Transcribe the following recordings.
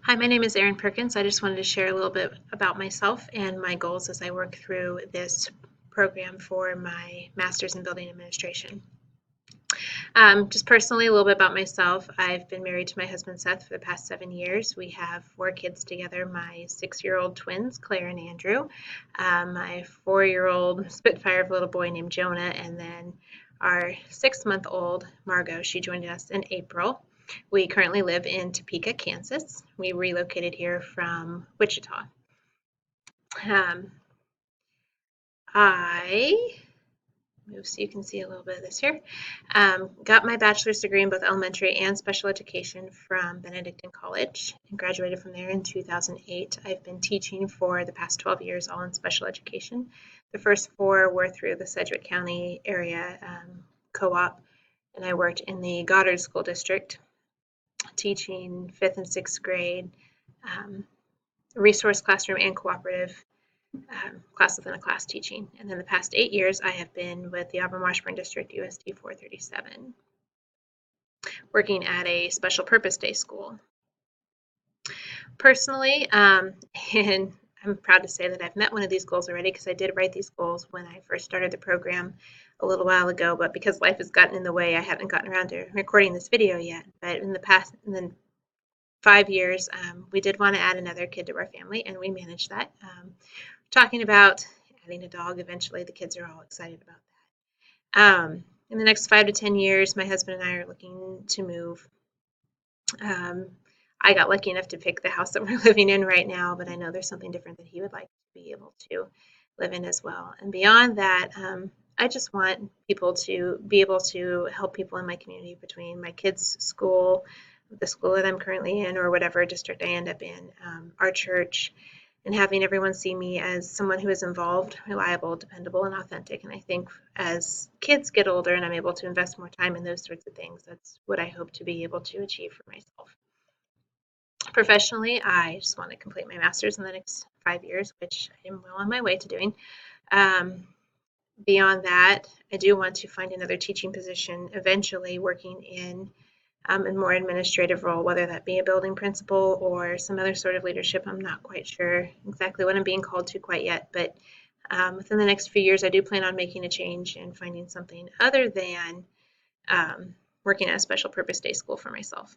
Hi, my name is Erin Perkins. I just wanted to share a little bit about myself and my goals as I work through this program for my master's in building administration. Just personally, a little bit about myself. I've been married to my husband Seth for the past 7 years. We have 4 kids together, my 6-year-old twins, Claire and Andrew, my 4-year-old Spitfire of a little boy named Jonah, and then our 6-month-old Margot. She joined us in April. We currently live in Topeka, Kansas. We relocated here from Wichita. Um, I move so you can see a little bit of this here. Got my bachelor's degree in both elementary and special education from Benedictine College and graduated from there in 2008. I've been teaching for the past 12 years, all in special education. The first 4 were through the Sedgwick County area co-op, and I worked in the Goddard School District, teaching 5th and 6th grade, resource classroom and cooperative class within a class teaching. And then the past 8 years, I have been with the Auburn Washburn District USD 437, working at a special purpose day school. Personally, and I'm proud to say that I've met one of these goals already because I did write these goals when I first started the program a little while ago, but because life has gotten in the way, I haven't gotten around to recording this video yet. But in the 5 years, we did want to add another kid to our family, and we managed that. Talking about adding a dog eventually, the kids are all excited about that. In the next 5 to 10 years, my husband and I are looking to move. I got lucky enough to pick the house that we're living in right now, but I know there's something different that he would like to be able to live in as well. And beyond that, I just want people to be able to help people in my community between my kids' school, the school that I'm currently in, or whatever district I end up in, our church, and having everyone see me as someone who is involved, reliable, dependable, and authentic. And I think as kids get older and I'm able to invest more time in those sorts of things, that's what I hope to be able to achieve for myself. Professionally, I just want to complete my master's in the next 5 years, which I am well on my way to doing. Beyond that, I do want to find another teaching position, eventually working in a more administrative role, whether that be a building principal or some other sort of leadership. I'm not quite sure exactly what I'm being called to quite yet, but within the next few years, I do plan on making a change and finding something other than working at a special purpose day school for myself.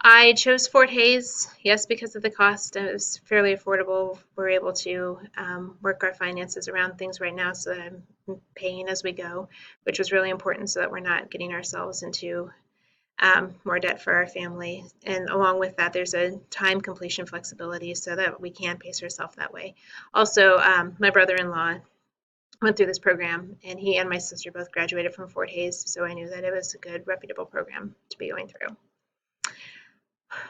I chose Fort Hays, yes, because of the cost. It was fairly affordable. We're able to work our finances around things right now so that I'm paying as we go, which was really important so that we're not getting ourselves into more debt for our family. And along with that, there's a time completion flexibility so that we can pace ourselves that way. Also, my brother-in-law went through this program, and he and my sister both graduated from Fort Hays, so I knew that it was a good, reputable program to be going through.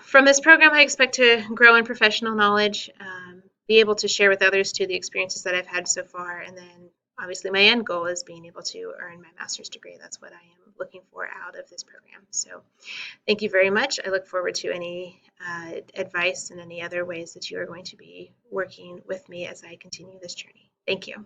From this program, I expect to grow in professional knowledge, be able to share with others too the experiences that I've had so far, and then obviously my end goal is being able to earn my master's degree. That's what I am looking for out of this program. So thank you very much. I look forward to any advice and any other ways that you are going to be working with me as I continue this journey. Thank you.